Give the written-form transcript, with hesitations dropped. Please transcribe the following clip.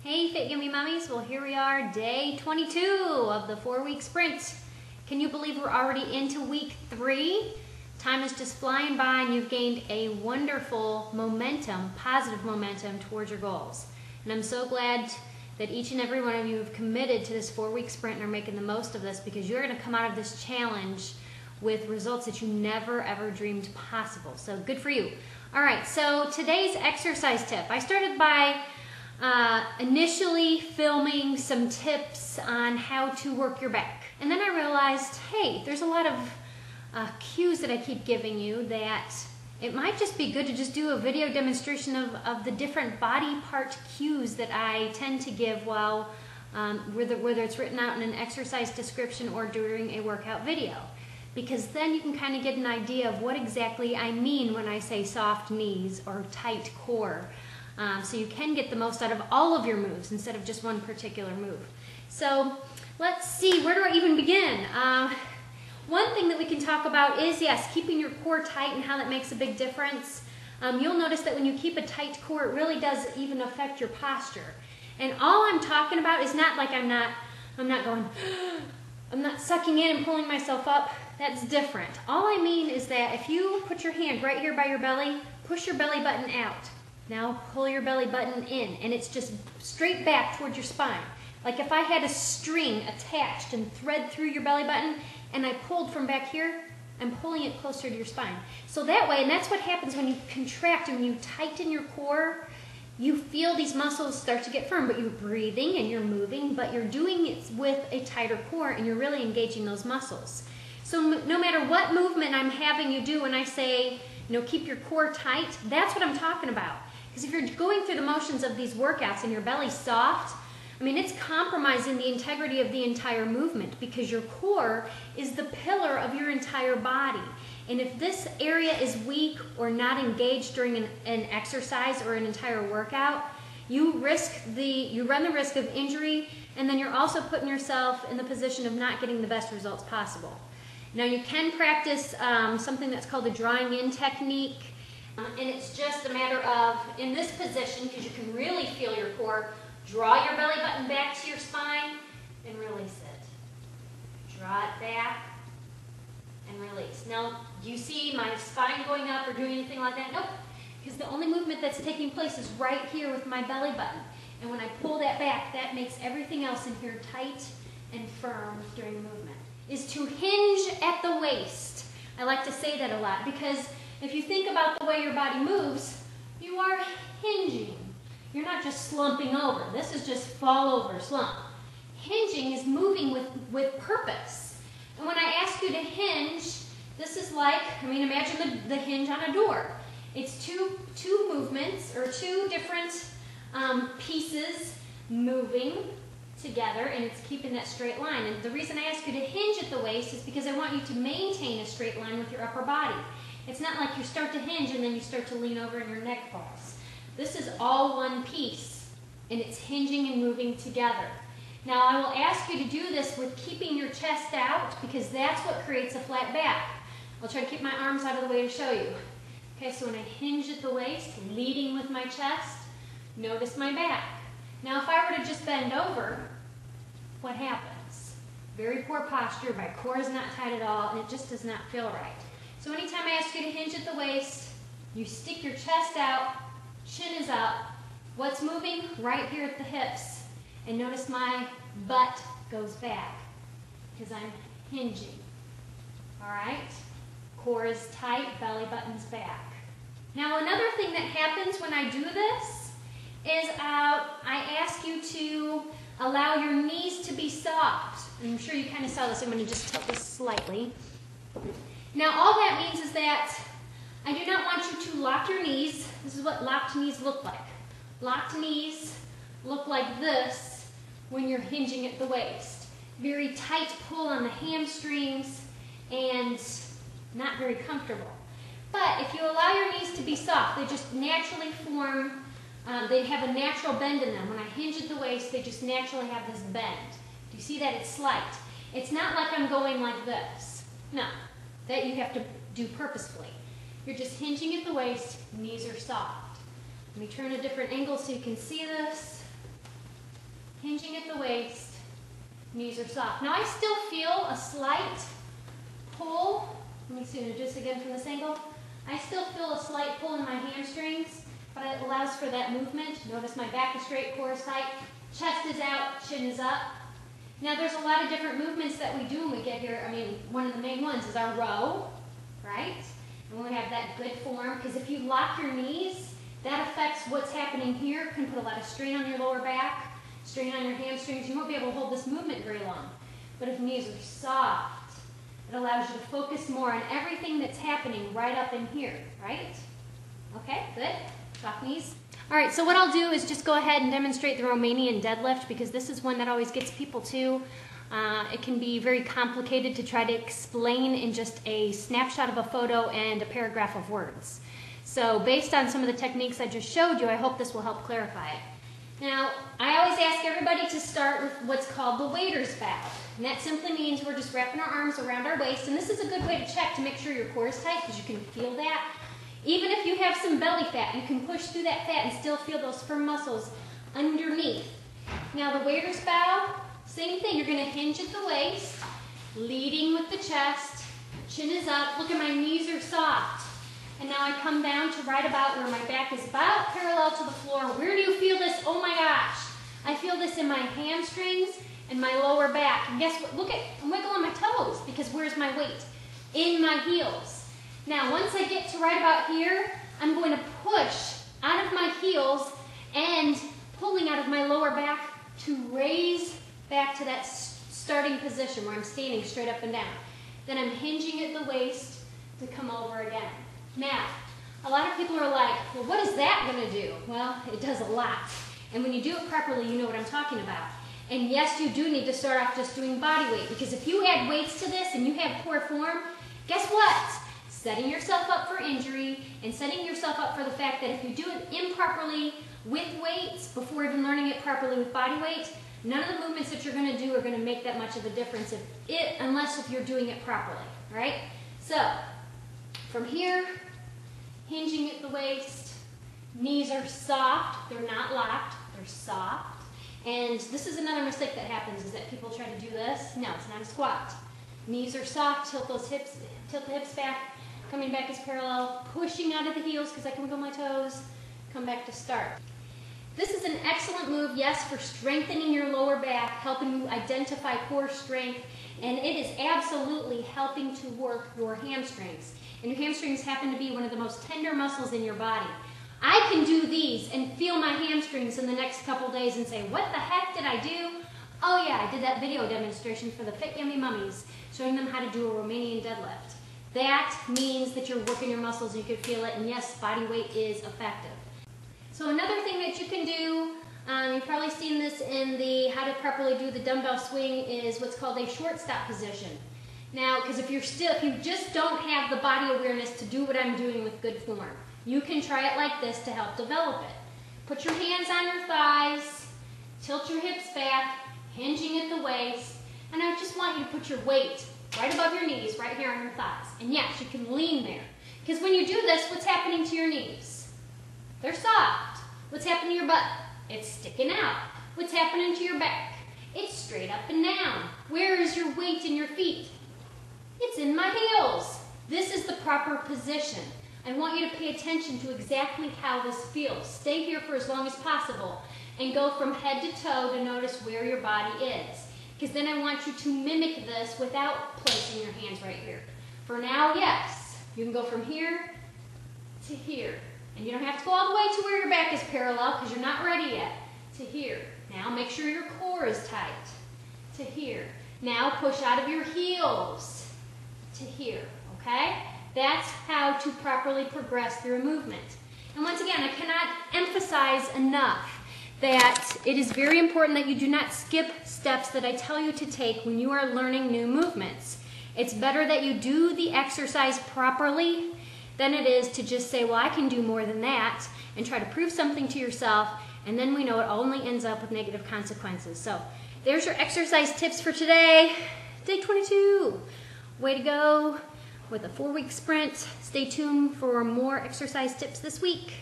Hey Fit Yummy Mummies, well here we are, day 22 of the 4-week sprint. Can you believe we're already into week 3? Time is just flying by and you've gained a wonderful momentum, positive momentum towards your goals. And I'm so glad that each and every one of you have committed to this 4-week sprint and are making the most of this, because you're going to come out of this challenge with results that you never ever dreamed possible. So good for you. All right, so today's exercise tip. I started by initially filming some tips on how to work your back. And then I realized, hey, there's a lot of cues that I keep giving you that it might just be good to just do a video demonstration of the different body part cues that I tend to give while, whether it's written out in an exercise description or during a workout video. Because then you can kind of get an idea of what exactly I mean when I say soft knees or tight core. So you can get the most out of all of your moves instead of just one particular move. So let's see, where do I even begin? One thing that we can talk about is, yes, keeping your core tight and how that makes a big difference. You'll notice that when you keep a tight core, it really does even affect your posture. And all I'm talking about is not like I'm not going, I'm not sucking in and pulling myself up. That's different. All I mean is that if you put your hand right here by your belly, push your belly button out. Now pull your belly button in, and it's just straight back towards your spine. Like if I had a string attached and thread through your belly button, and I pulled from back here, I'm pulling it closer to your spine. So that way, and that's what happens when you contract and when you tighten your core, you feel these muscles start to get firm, but you're breathing and you're moving, but you're doing it with a tighter core, and you're really engaging those muscles. So no matter what movement I'm having you do when I say, keep your core tight, that's what I'm talking about. Because if you're going through the motions of these workouts and your belly's soft, it's compromising the integrity of the entire movement, because your core is the pillar of your entire body. And if this area is weak or not engaged during an exercise or an entire workout, you run the risk of injury, and then you're also putting yourself in the position of not getting the best results possible. Now you can practice something that's called the drawing in technique. And it's just a matter of, in this position, because you can really feel your core, draw your belly button back to your spine and release it. Draw it back and release. Now, do you see my spine going up or doing anything like that? Nope. Because the only movement that's taking place is right here with my belly button. And when I pull that back, that makes everything else in here tight and firm during the movement. Is to hinge at the waist. I like to say that a lot, because if you think about the way your body moves, you are hinging. You're not just slumping over. This is just fall over, slump. Hinging is moving with purpose. And when I ask you to hinge, this is like, imagine the hinge on a door. It's two movements, or two different pieces moving together, and it's keeping that straight line. And the reason I ask you to hinge at the waist is because I want you to maintain a straight line with your upper body. It's not like you start to hinge and then you start to lean over and your neck falls. This is all one piece, and it's hinging and moving together. Now I will ask you to do this with keeping your chest out, because that's what creates a flat back. I'll try to keep my arms out of the way to show you. Okay, so when I hinge at the waist, leading with my chest, notice my back. Now if I were to just bend over, what happens? Very poor posture, my core is not tight at all, and it just does not feel right. So anytime I ask you to hinge at the waist, you stick your chest out, chin is up. What's moving? Right here at the hips. And notice my butt goes back, because I'm hinging. All right? Core is tight, belly button's back. Now another thing that happens when I do this is I ask you to allow your knees to be soft. I'm sure you kind of saw this. I'm going to just tilt this slightly. Now all that means is that I do not want you to lock your knees. This is what locked knees look like. Locked knees look like this when you're hinging at the waist. Very tight pull on the hamstrings and not very comfortable. But if you allow your knees to be soft, they just naturally form, they have a natural bend in them. When I hinge at the waist, they just naturally have this bend. Do you see that? It's slight. It's not like I'm going like this. No. That you have to do purposefully. You're just hinging at the waist, knees are soft. Let me turn a different angle so you can see this. knees are soft. Now I still feel a slight pull. Let me see just again from this angle. I still feel a slight pull in my hamstrings, but it allows for that movement. Notice my back is straight, core is tight, chest is out, chin is up. Now there's a lot of different movements that we do when we get here. I mean, one of the main ones is our row, right? And we have that good form, because if you lock your knees, that affects what's happening here. It can put a lot of strain on your lower back, strain on your hamstrings. You won't be able to hold this movement very long. But if knees are soft, it allows you to focus more on everything that's happening right up in here, right? Okay, good. Soft knees. All right, so what I'll do is just go ahead and demonstrate the Romanian deadlift, because this is one that always gets people too. It can be very complicated to try to explain in just a snapshot of a photo and a paragraph of words. So based on some of the techniques I just showed you, I hope this will help clarify it. Now, I always ask everybody to start with what's called the waiter's bow. And that simply means we're just wrapping our arms around our waist. And this is a good way to check to make sure your core is tight, because you can feel that. Even if you have some belly fat, you can push through that fat and still feel those firm muscles underneath. Now the waiter's bow, same thing. You're going to hinge at the waist, leading with the chest. Chin is up. Look at my knees are soft. And now I come down to right about where my back is about parallel to the floor. Where do you feel this? Oh my gosh. I feel this in my hamstrings and my lower back. And guess what? Look at, I'm wiggling my toes, because where's my weight? In my heels. Now, once I get to right about here, I'm going to push out of my heels and pulling out of my lower back to raise back to that starting position where I'm standing straight up and down. Then I'm hinging at the waist to come over again. Now, a lot of people are like, well, what is that going to do? Well, it does a lot. And when you do it properly, you know what I'm talking about. And yes, you do need to start off just doing body weight, because if you add weights to this and you have poor form, guess what? Setting yourself up for injury and setting yourself up for the fact that if you do it improperly with weights before even learning it properly with body weight, none of the movements that you're going to do are going to make that much of a difference unless if you're doing it properly, all right? So, from here, hinging at the waist, knees are soft, they're not locked, they're soft. And this is another mistake that happens, is that people try to do this. No, it's not a squat. Knees are soft, tilt the hips back, coming back is parallel, pushing out of the heels because I can wiggle my toes, come back to start. This is an excellent move, yes, for strengthening your lower back, helping you identify core strength, and it is absolutely helping to work your hamstrings. And your hamstrings happen to be one of the most tender muscles in your body. I can do these and feel my hamstrings in the next couple days and say, what the heck did I do? Oh yeah, I did that video demonstration for the Fit Yummy Mummies, showing them how to do a Romanian deadlift. That means that you're working your muscles, you can feel it, and yes, body weight is effective. So another thing that you can do, you've probably seen this in the how to properly do the dumbbell swing, is what's called a shortstop position. Now, because if you just don't have the body awareness to do what I'm doing with good form, you can try it like this to help develop it. Put your hands on your thighs, tilt your hips back, hinging at the waist, and I just want you to put your weight right above your knees, right here on your thighs. And yes, you can lean there. Because when you do this, what's happening to your knees? They're soft. What's happening to your butt? It's sticking out. What's happening to your back? It's straight up and down. Where is your weight in your feet? It's in my heels. This is the proper position. I want you to pay attention to exactly how this feels. Stay here for as long as possible and go from head to toe to notice where your body is. Because then I want you to mimic this without placing your hands right here. For now, yes, you can go from here to here. And you don't have to go all the way to where your back is parallel because you're not ready yet. To here. Now make sure your core is tight. To here. Now push out of your heels. To here. Okay? That's how to properly progress through a movement. And once again, I cannot emphasize enough that it is very important that you do not skip steps that I tell you to take when you are learning new movements. It's better that you do the exercise properly than it is to just say, well, I can do more than that, and try to prove something to yourself, and then we know it only ends up with negative consequences. So there's your exercise tips for today. Day 22. Way to go with a 4-week sprint. Stay tuned for more exercise tips this week.